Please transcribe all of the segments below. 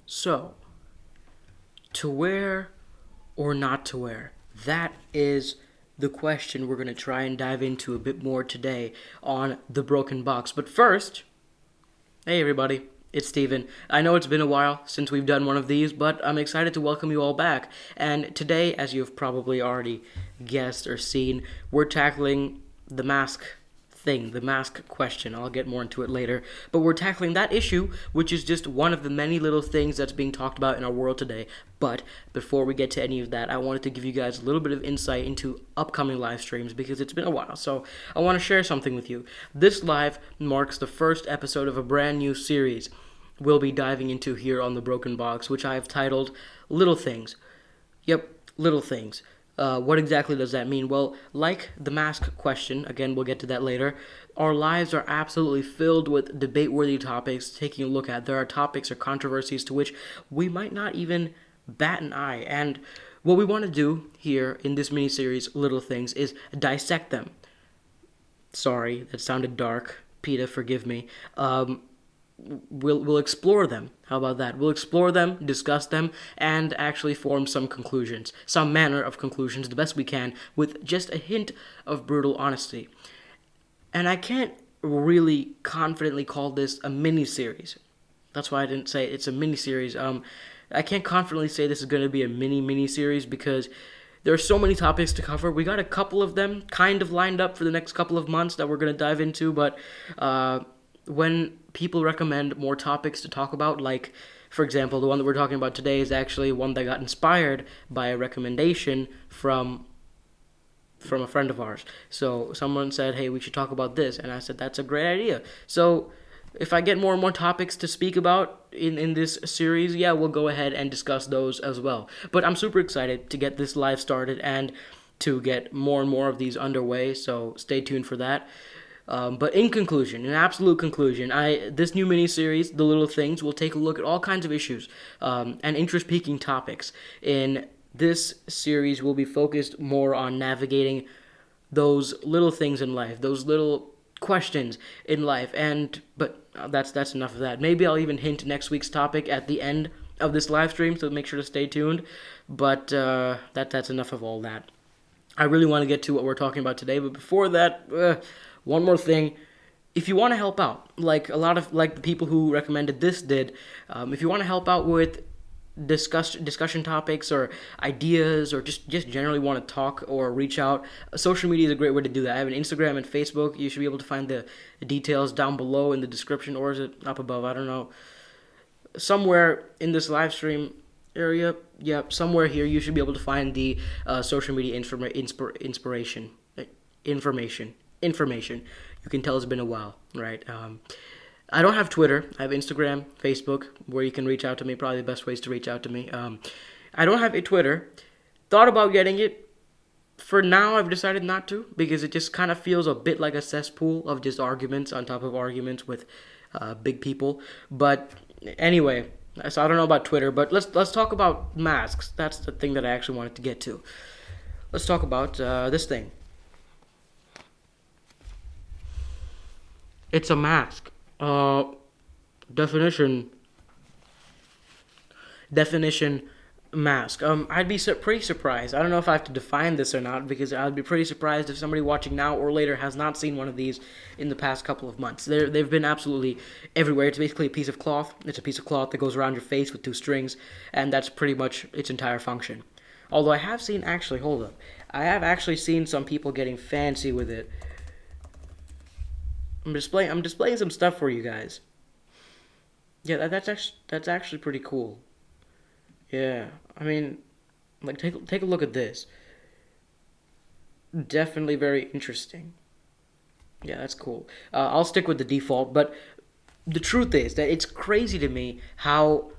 So, to wear or not to wear? That is the question we're going to try and dive into a bit more today on The Broken Box. But first, hey everybody, it's Steven. I know it's been a while since we've done one of these, but I'm excited to welcome you all back. And today, as you've probably already guessed or seen, we're tackling the mask thing, the mask question. I'll get more into it later. But we're tackling that issue, which is just one of the many little things that's being talked about in our world today. But before we get to any of that, I wanted to give you guys a little bit of insight into upcoming live streams because it's been a while. So I want to share something with you. This live marks the first episode of a brand new series we'll be diving into here on The Broken Box, which I've titled Little Things. Yep, little things. What exactly does that mean? Well, like the mask question, again, we'll get to that later, our lives are absolutely filled with debate-worthy topics taking a look at. There are topics or controversies to which we might not even bat an eye. And what we want to do here in this mini-series, Little Things, is dissect them. Sorry, that sounded dark. PETA, forgive me. We'll explore them. How about that? We'll explore them, discuss them, and actually form some conclusions, some manner of conclusions, the best we can, with just a hint of brutal honesty. And I can't really confidently call this a mini-series. That's why I didn't say it's a mini-series. I can't confidently say this is going to be a mini-series because there are so many topics to cover. We got a couple of them kind of lined up for the next couple of months that we're going to dive into, but when people recommend more topics to talk about, like, for example, the one that we're talking about today is actually one that got inspired by a recommendation from a friend of ours. So someone said, hey, we should talk about this, and I said, that's a great idea. So if I get more and more topics to speak about in this series, yeah, we'll go ahead and discuss those as well. But I'm super excited to get this live started and to get more and more of these underway, so stay tuned for that. But in conclusion, in absolute conclusion, this new mini-series, The Little Things, will take a look at all kinds of issues and interest-piquing topics. In this series, we'll be focused more on navigating those little things in life, those little questions in life. But that's enough of that. Maybe I'll even hint next week's topic at the end of this live stream, so make sure to stay tuned. But that's enough of all that. I really want to get to what we're talking about today, but before that, one more thing. If you want to help out, like the people who recommended this did, if you want to help out with discussion topics or ideas, or just generally want to talk or reach out, social media is a great way to do that. I have an Instagram and Facebook. You should be able to find the details down below in the description, or is it up above? I don't know. Somewhere in this live stream area, somewhere here, you should be able to find the social media information. You can tell it's been a while, right? I don't have Twitter. I have Instagram, Facebook, where you can reach out to me. Probably the best ways to reach out to me. I don't have a Twitter. Thought about getting it. For now, I've decided not to because it just kind of feels a bit like a cesspool of just arguments on top of arguments with big people. But anyway, so I don't know about Twitter, but let's talk about masks. That's the thing that I actually wanted to get to. Let's talk about this thing. It's a mask. Definition mask. I'd be pretty surprised. I don't know if I have to define this or not because I'd be pretty surprised if somebody watching now or later has not seen one of these in the past couple of months. They've been absolutely everywhere. It's basically a piece of cloth. It's a piece of cloth that goes around your face with two strings, and that's pretty much its entire function. Although I have seen, actually, hold up. I have actually seen some people getting fancy with it. I'm displaying some stuff for you guys. Yeah, that's actually pretty cool. Yeah, I mean, like take a look at this. Definitely very interesting. Yeah, that's cool. I'll stick with the default, but the truth is that it's crazy to me how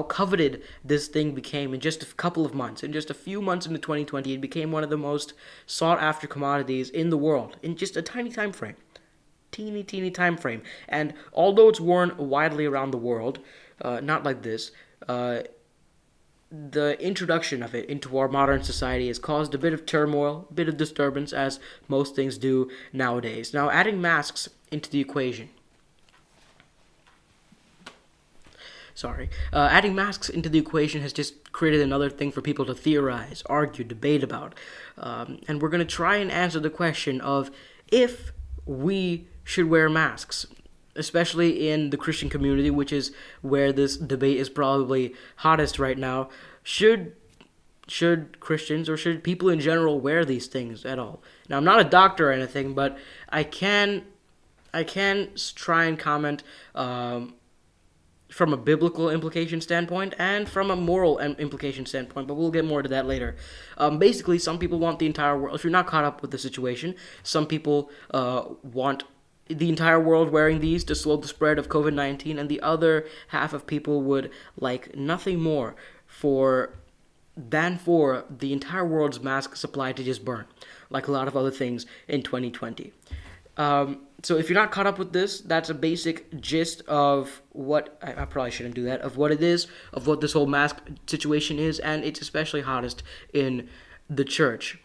coveted this thing became in just a couple of months. In just a few months into 2020, it became one of the most sought after commodities in the world in just a tiny time frame. Teeny time frame. And although it's worn widely around the world, not like this, the introduction of it into our modern society has caused a bit of turmoil, a bit of disturbance, as most things do nowadays. Now, adding masks into the equation. Adding masks into the equation has just created another thing for people to theorize, argue, debate about. And we're going to try and answer the question of if we should wear masks, especially in the Christian community, which is where this debate is probably hottest right now. Should Christians or should people in general wear these things at all? Now, I'm not a doctor or anything, but I can try and comment from a biblical implication standpoint and from a moral implication standpoint, but we'll get more to that later. Basically, some people want the entire world. If you're not caught up with the situation, some people want the entire world wearing these to slow the spread of COVID-19, and the other half of people would like nothing more than for the entire world's mask supply to just burn, like a lot of other things in 2020. So if you're not caught up with this, that's a basic gist of what, I probably shouldn't do that, of what it is, of what this whole mask situation is, and it's especially hottest in the church.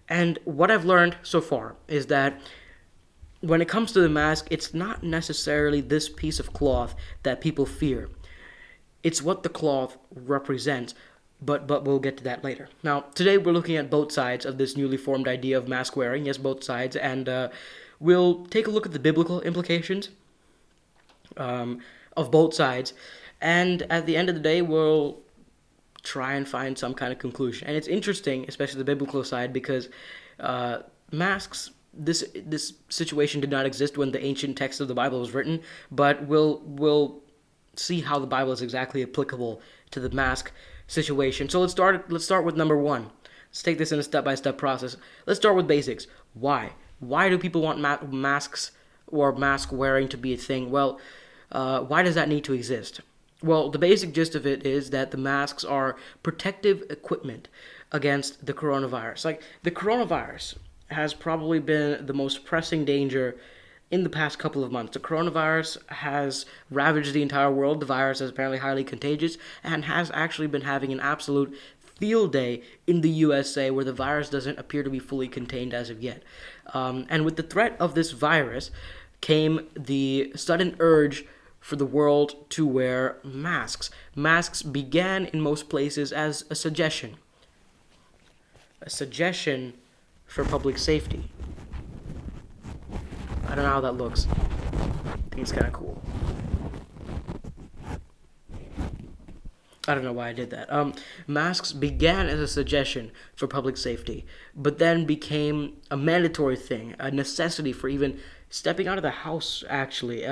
And what I've learned so far is that when it comes to the mask, it's not necessarily this piece of cloth that people fear. It's what the cloth represents, but we'll get to that later. Now, today we're looking at both sides of this newly formed idea of mask wearing, yes, both sides, and we'll take a look at the biblical implications of both sides, and at the end of the day, we'll try and find some kind of conclusion. And it's interesting, especially the biblical side, because masks, this situation did not exist when the ancient text of the Bible was written, but we'll see how the Bible is exactly applicable to the mask situation. So let's start with number one. Let's take this in a step-by-step process. Let's start with basics. Why? Why do people want masks or mask wearing to be a thing? Well, why does that need to exist? Well, the basic gist of it is that the masks are protective equipment against the coronavirus. Like, the coronavirus has probably been the most pressing danger in the past couple of months. The coronavirus has ravaged the entire world. The virus is apparently highly contagious and has actually been having an absolute field day in the USA, where the virus doesn't appear to be fully contained as of yet. And with the threat of this virus came the sudden urge for the world to wear masks. Masks began in most places as a suggestion for public safety. I don't know how that looks. I think it's kind of cool. I don't know why I did that. Masks began as a suggestion for public safety, but then became a mandatory thing, a necessity for even stepping out of the house, actually.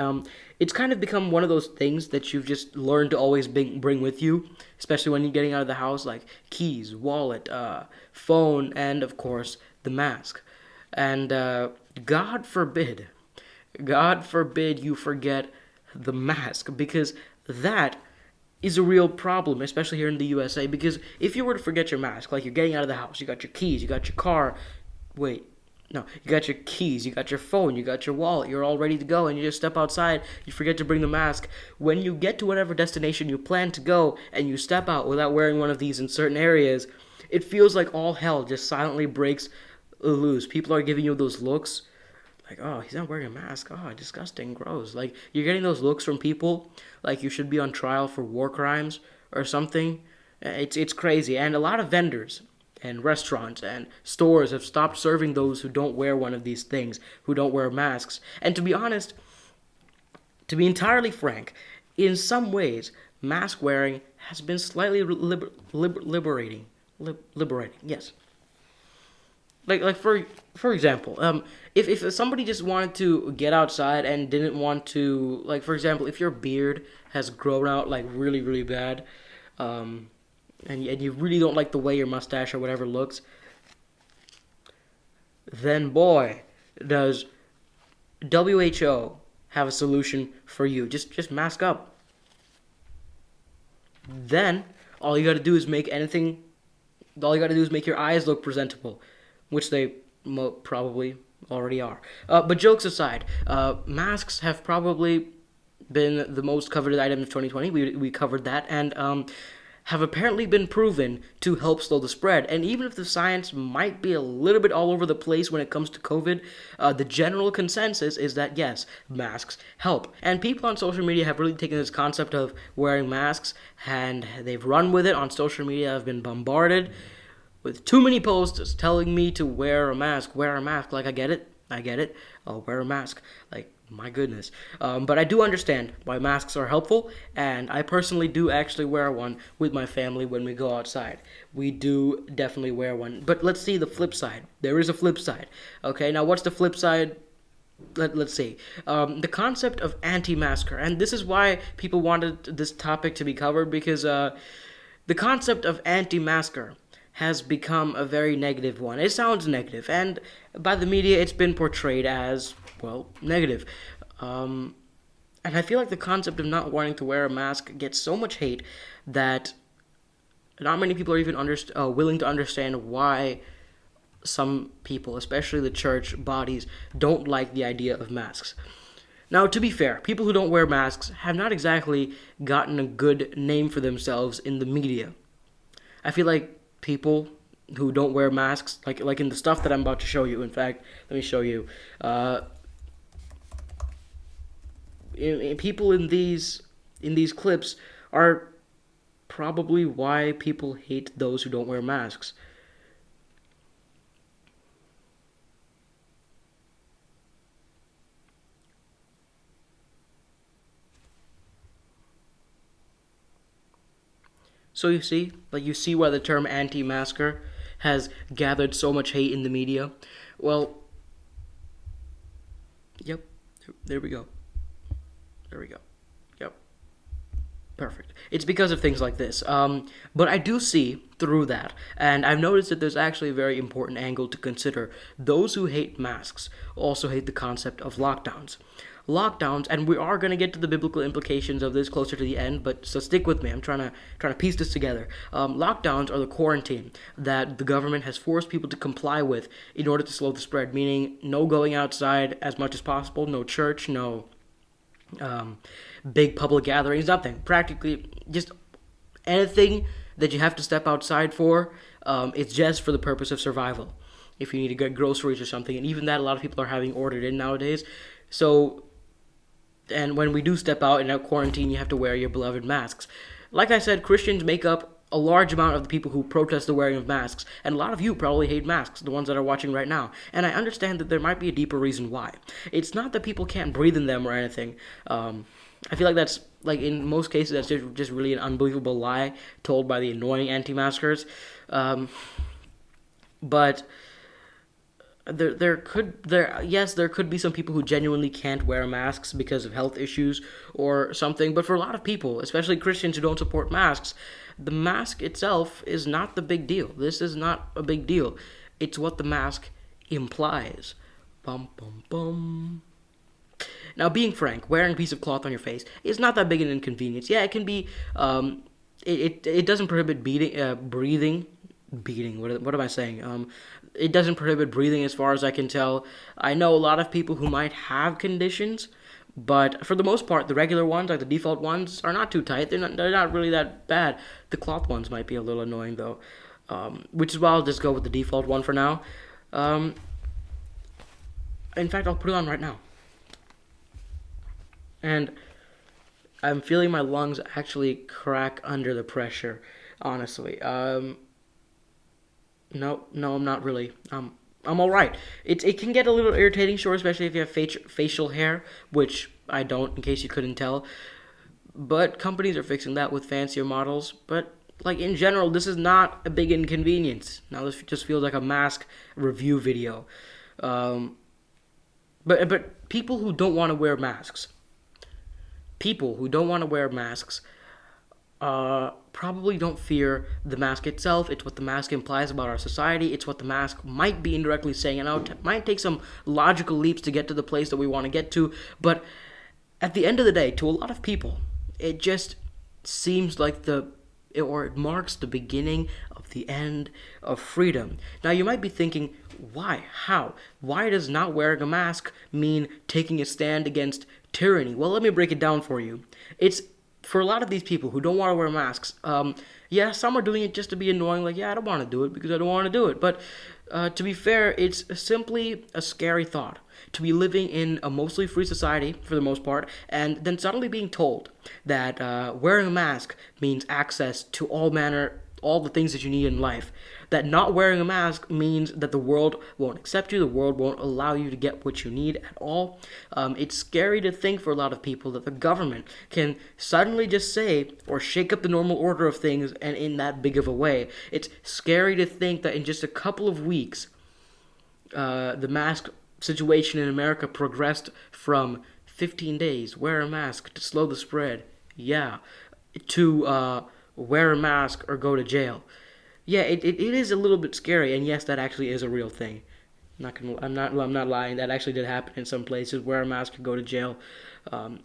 It's kind of become one of those things that you've just learned to always bring with you, especially when you're getting out of the house, like keys, wallet, phone, and, of course, the mask. And God forbid you forget the mask, because that is a real problem, especially here in the USA, because if you were to forget your mask, like you're getting out of the house, you got your keys, you got your car, you got your keys, you got your phone, you got your wallet, you're all ready to go, and you just step outside, you forget to bring the mask. When you get to whatever destination you plan to go, and you step out without wearing one of these in certain areas, it feels like all hell just silently breaks loose. People are giving you those looks, like, oh, he's not wearing a mask, oh, disgusting, gross. Like, you're getting those looks from people like you should be on trial for war crimes or something. It's crazy. And a lot of vendors and restaurants and stores have stopped serving those who don't wear one of these things, who don't wear masks. And to be honest, to be entirely frank, in some ways, mask wearing has been slightly liberating. Liberating, yes. Like for example, if somebody just wanted to get outside and didn't want to, like, for example, if your beard has grown out like really, really bad, and you really don't like the way your mustache or whatever looks, then boy, does WHO have a solution for you. Just mask up. Then all you got to do is make your eyes look presentable, which they probably already are. But jokes aside, masks have probably been the most coveted item of 2020. We covered that, and have apparently been proven to help slow the spread. And even if the science might be a little bit all over the place when it comes to COVID, the general consensus is that yes, masks help. And people on social media have really taken this concept of wearing masks and they've run with it on social media. I've been bombarded with too many posts telling me to wear a mask, wear a mask. Like, I get it, I'll wear a mask. Like, my goodness. But I do understand why masks are helpful, and I personally do actually wear one with my family when we go outside. We do definitely wear one. But let's see the flip side. There is a flip side. Okay, now what's the flip side? Let's see. The concept of anti-masker, and this is why people wanted this topic to be covered, because the concept of anti-masker has become a very negative one. It sounds negative, and by the media it's been portrayed as, well, negative. And I feel like the concept of not wanting to wear a mask gets so much hate that not many people are even willing to understand why some people, especially the church bodies, don't like the idea of masks. Now, to be fair, people who don't wear masks have not exactly gotten a good name for themselves in the media. I feel like people who don't wear masks, like in the stuff that I'm about to show you. In fact, let me show you. People in these clips are probably why people hate those who don't wear masks. So you see why the term anti-masker has gathered so much hate in the media? Well, yep, there we go. Yep. Perfect. It's because of things like this. But I do see through that, and I've noticed that there's actually a very important angle to consider. Those who hate masks also hate the concept of lockdowns. And we are going to get to the biblical implications of this closer to the end, but so stick with me. I'm trying to piece this together. Lockdowns are the quarantine that the government has forced people to comply with in order to slow the spread, meaning no going outside as much as possible, no church, no big public gatherings, nothing. Practically just anything that you have to step outside for, it's just for the purpose of survival. If you need to get groceries or something, and even that, a lot of people are having ordered in nowadays. So, and when we do step out in that quarantine, you have to wear your beloved masks. Like I said, Christians make up a large amount of the people who protest the wearing of masks, and a lot of you probably hate masks, the ones that are watching right now. And I understand that there might be a deeper reason why. It's not that people can't breathe in them or anything. I feel like that's, like in most cases, that's just really an unbelievable lie told by the annoying anti-maskers. But there could be some people who genuinely can't wear masks because of health issues or something, but for a lot of people, especially Christians who don't support masks, the mask itself is not the big deal. This is not a big deal. It's what the mask implies. Bum bum bum. Now, being frank, wearing a piece of cloth on your face is not that big an inconvenience. Yeah, it can be. It doesn't prohibit breathing. What am I saying? It doesn't prohibit breathing as far as I can tell. I know a lot of people who might have conditions, but for the most part, the regular ones, like the default ones, are not too tight. They're not really that bad. The cloth ones might be a little annoying though, which is why I'll just go with the default one for now. In fact, I'll put it on right now. And I'm feeling my lungs actually crack under the pressure, honestly. No, I'm not really. I'm all right. It can get a little irritating, sure, especially if you have facial hair, which I don't, in case you couldn't tell. But companies are fixing that with fancier models. But like in general, this is not a big inconvenience. Now this just feels like a mask review video. But people who don't want to wear masks, probably don't fear the mask itself. It's what the mask implies about our society. It's what the mask might be indirectly saying. And it might take some logical leaps to get to the place that we want to get to. But at the end of the day, to a lot of people, it just seems like it marks the beginning of the end of freedom. Now, you might be thinking, why? How? Why does not wearing a mask mean taking a stand against tyranny? Well, let me break it down for you. It's for a lot of these people who don't want to wear masks, yeah, some are doing it just to be annoying. Like, yeah, I don't want to do it because I don't want to do it. But to be fair, it's simply a scary thought to be living in a mostly free society for the most part, and then suddenly being told that wearing a mask means access to all the things that you need in life. That not wearing a mask means that the world won't accept you, the world won't allow you to get what you need at all. It's scary to think for a lot of people that the government can suddenly just say or shake up the normal order of things and in that big of a way. It's scary to think that in just a couple of weeks, the mask situation in America progressed from 15 days, wear a mask to slow the spread, yeah, to wear a mask or go to jail. Yeah, it is a little bit scary, and yes, that actually is a real thing. I'm not lying. That actually did happen in some places. Wear a mask or go to jail.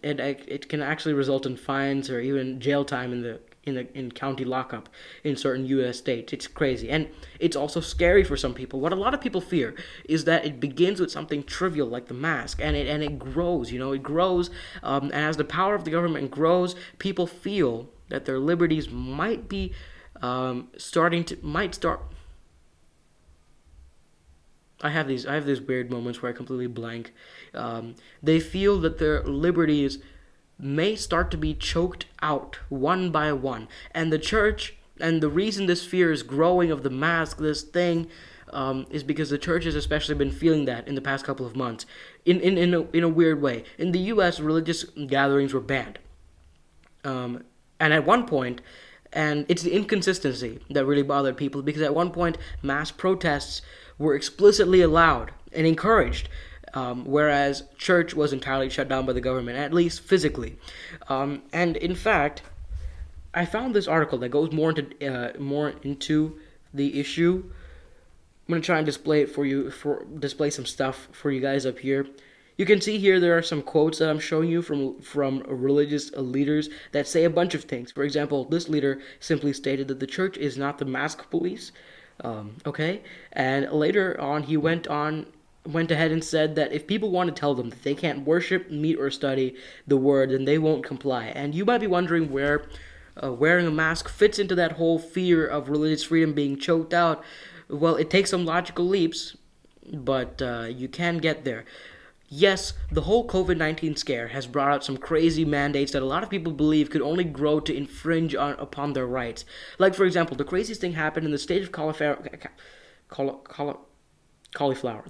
It can actually result in fines or even jail time in county lockup in certain U.S. states. It's crazy, and it's also scary for some people. What a lot of people fear is that it begins with something trivial like the mask, and it grows. It grows, and as the power of the government grows, people feel that their liberties might be might start. I have these weird moments where I completely blank. They feel that their liberties may start to be choked out one by one, and the church, and the reason this fear is growing of the mask, this thing, is because the church has especially been feeling that in the past couple of months, in a weird way. In the U.S., religious gatherings were banned, and at one point. And it's the inconsistency that really bothered people, because at one point mass protests were explicitly allowed and encouraged, whereas church was entirely shut down by the government, at least physically. And in fact, I found this article that goes more into the issue. I'm gonna try and display it for you, display some stuff for you guys up here. You can see here there are some quotes that I'm showing you from religious leaders that say a bunch of things. For example, this leader simply stated that the church is not the mask police. Okay, and later on he went ahead and said that if people want to tell them that they can't worship, meet, or study the word, then they won't comply. And you might be wondering where wearing a mask fits into that whole fear of religious freedom being choked out. Well, it takes some logical leaps, but you can get there. Yes, the whole COVID-19 scare has brought out some crazy mandates that a lot of people believe could only grow to infringe upon their rights. Like, for example, the craziest thing happened in the state of cauliflower.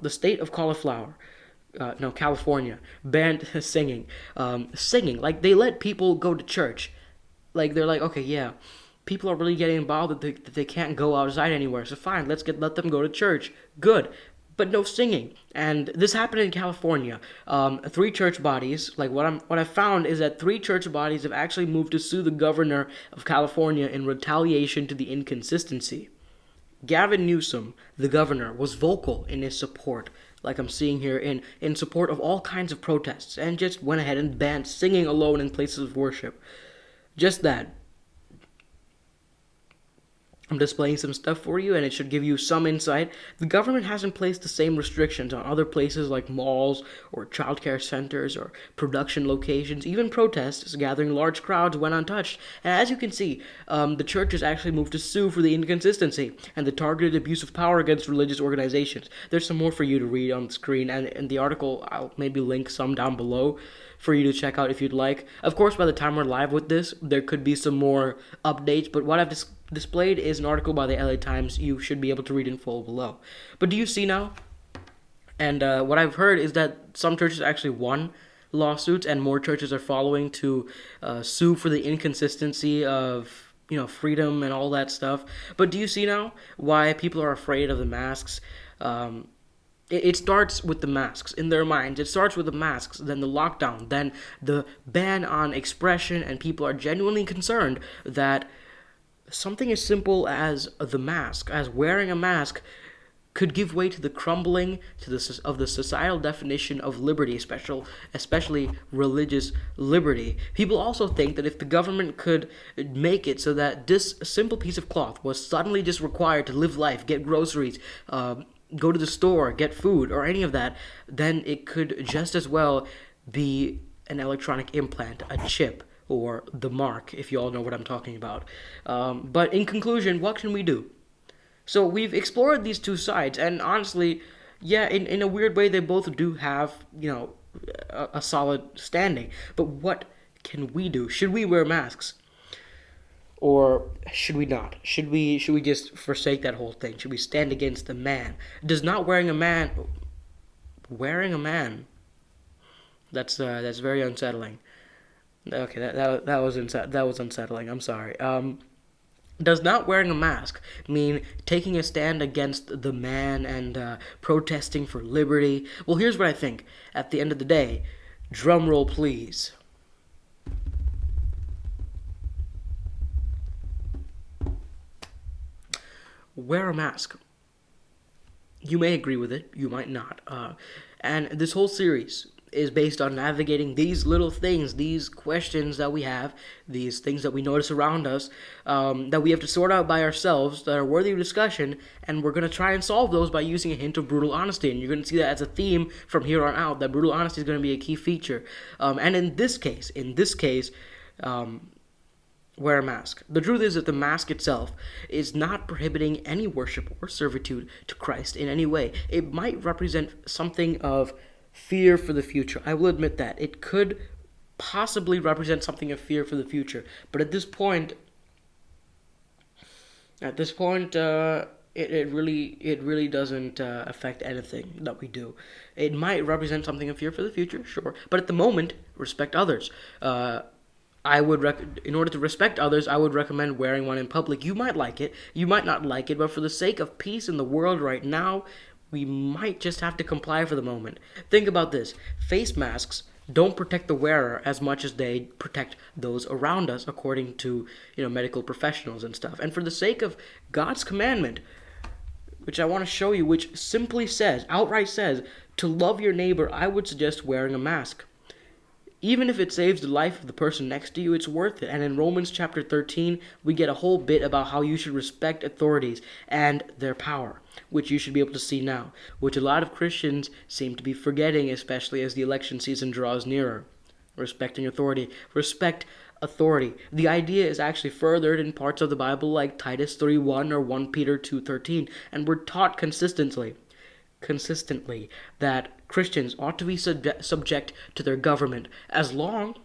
The state of California banned singing. Like, they let people go to church. Like, they're like, okay, yeah, people are really getting involved that they can't go outside anywhere, so fine, let them go to church. Good. But no singing. And this happened in California. 3 church bodies, like what I found is that 3 church bodies have actually moved to sue the governor of California in retaliation to the inconsistency. Gavin Newsom, the governor, was vocal in his support, like I'm seeing here, in support of all kinds of protests, and just went ahead and banned singing alone in places of worship. Just that. I'm displaying some stuff for you, and it should give you some insight. The government hasn't placed the same restrictions on other places like malls or childcare centers or production locations. Even protests gathering large crowds went untouched. And as you can see, the church has actually moved to sue for the inconsistency and the targeted abuse of power against religious organizations. There's some more for you to read on the screen, and in the article, I'll maybe link some down below for you to check out if you'd like. Of course, by the time we're live with this, there could be some more updates, but what I've displayed is an article by the LA Times. You should be able to read in full below. But do you see now? And what I've heard is that some churches actually won lawsuits, and more churches are following to sue for the inconsistency of freedom and all that stuff. But do you see now why people are afraid of the masks? It starts with the masks in their minds. It starts with the masks, then the lockdown, then the ban on expression, and people are genuinely concerned that something as simple as the mask, as wearing a mask, could give way to the crumbling of the societal definition of liberty, especially religious liberty. People also think that if the government could make it so that this simple piece of cloth was suddenly just required to live life, get groceries, go to the store, get food, or any of that, then it could just as well be an electronic implant, a chip, or the mark, if you all know what I'm talking about. But in conclusion, what can we do? So we've explored these two sides, and honestly, yeah, in a weird way, they both do have, a solid standing. But what can we do? Should we wear masks? Or should we not? Should we just forsake that whole thing? Should we stand against the man? Does not wearing a man? That's very unsettling. Okay, that was unsettling. I'm sorry. Does not wearing a mask mean taking a stand against the man and protesting for liberty? Well, here's what I think. At the end of the day, drum roll please. Wear a mask. You may agree with it, you might not. And this whole series is based on navigating these little things, these questions that we have, these things that we notice around us, that we have to sort out by ourselves, that are worthy of discussion, and we're going to try and solve those by using a hint of brutal honesty. And you're going to see that as a theme from here on out, that brutal honesty is going to be a key feature. And in this case, wear a mask. The truth is that the mask itself is not prohibiting any worship or servitude to Christ in any way. It might represent something of fear for the future. I will admit that. It could possibly represent something of fear for the future. But at this point, it really doesn't affect anything that we do. It might represent something of fear for the future, sure. But at the moment, respect others. In order to respect others, I would recommend wearing one in public. You might like it, you might not like it, but for the sake of peace in the world right now, we might just have to comply for the moment. Think about this. Face masks don't protect the wearer as much as they protect those around us, according to, medical professionals and stuff. And for the sake of God's commandment, which I want to show you, which simply outright says, to love your neighbor, I would suggest wearing a mask. Even if it saves the life of the person next to you, it's worth it. And in Romans chapter 13, we get a whole bit about how you should respect authorities and their power, which you should be able to see now, which a lot of Christians seem to be forgetting, especially as the election season draws nearer. Respecting authority. Respect authority. The idea is actually furthered in parts of the Bible like Titus 3:1 or 1 Peter 2:13, and we're taught consistently that Christians ought to be subject to their government as long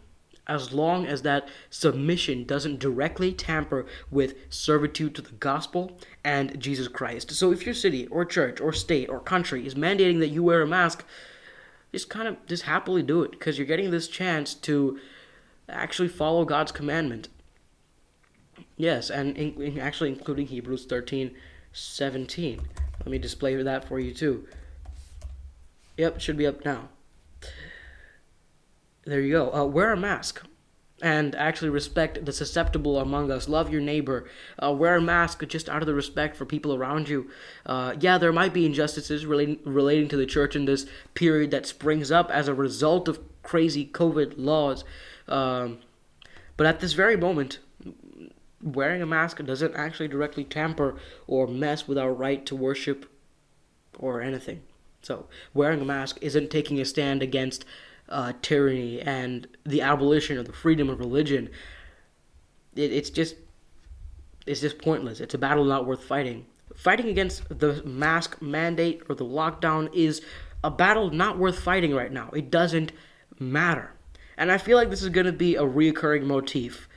as that submission doesn't directly tamper with servitude to the gospel and Jesus Christ. So if your city or church or state or country is mandating that you wear a mask, just happily do it, because you're getting this chance to actually follow God's commandment. Yes, and actually including Hebrews 13:17. Let me display that for you too. Yep, should be up now. There you go. Wear a mask and actually respect the susceptible among us. Love your neighbor. Wear a mask just out of the respect for people around you. Yeah, there might be injustices relating to the church in this period that springs up as a result of crazy COVID laws. But at this very moment, wearing a mask doesn't actually directly tamper or mess with our right to worship or anything. So wearing a mask isn't taking a stand against tyranny and the abolition of the freedom of religion. It's just pointless. It's a battle not worth fighting. Fighting against the mask mandate or the lockdown is a battle not worth fighting right now. It doesn't matter. And I feel like this is going to be a reoccurring motif,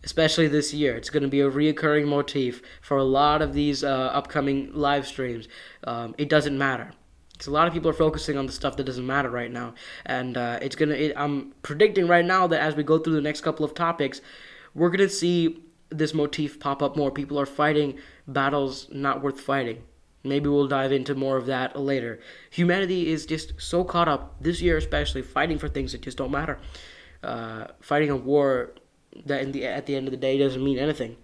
especially this year. It's going to be a reoccurring motif for a lot of these upcoming live streams. It doesn't matter. Because a lot of people are focusing on the stuff that doesn't matter right now. And I'm predicting right now that as we go through the next couple of topics, we're going to see this motif pop up more. People are fighting battles not worth fighting. Maybe we'll dive into more of that later. Humanity is just so caught up, this year especially, fighting for things that just don't matter. Fighting a war that at the end of the day doesn't mean anything.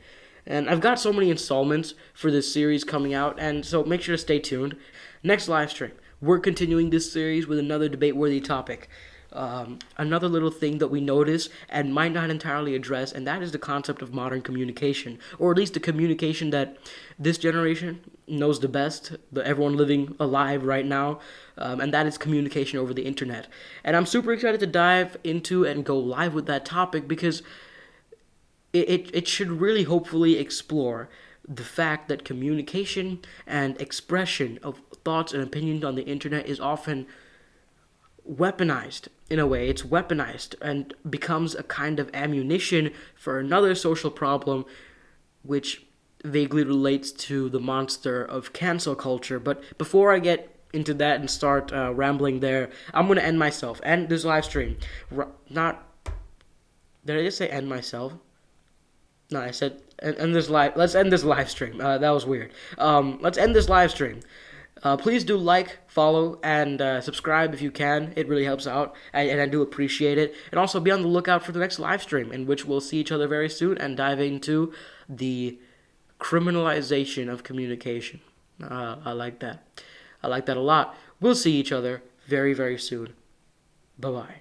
And I've got so many installments for this series coming out, and so make sure to stay tuned. Next live stream, we're continuing this series with another debate-worthy topic. Another little thing that we notice and might not entirely address, and that is the concept of modern communication, or at least the communication that this generation knows the best, everyone living alive right now, and that is communication over the internet. And I'm super excited to dive into and go live with that topic because it should really hopefully explore the fact that communication and expression of thoughts and opinions on the internet is often weaponized. In a way, it's weaponized and becomes a kind of ammunition for another social problem, which vaguely relates to the monster of cancel culture. But before I get into that and start rambling there, I'm going to end myself. End this live stream. Not. Did I just say end myself? No, I said end this live. Let's end this live stream. That was weird. Let's end this live stream. Please do like, follow, and subscribe if you can. It really helps out, and I do appreciate it. And also be on the lookout for the next live stream, in which we'll see each other very soon and dive into the criminalization of communication. I like that. I like that a lot. We'll see each other very, very soon. Bye-bye.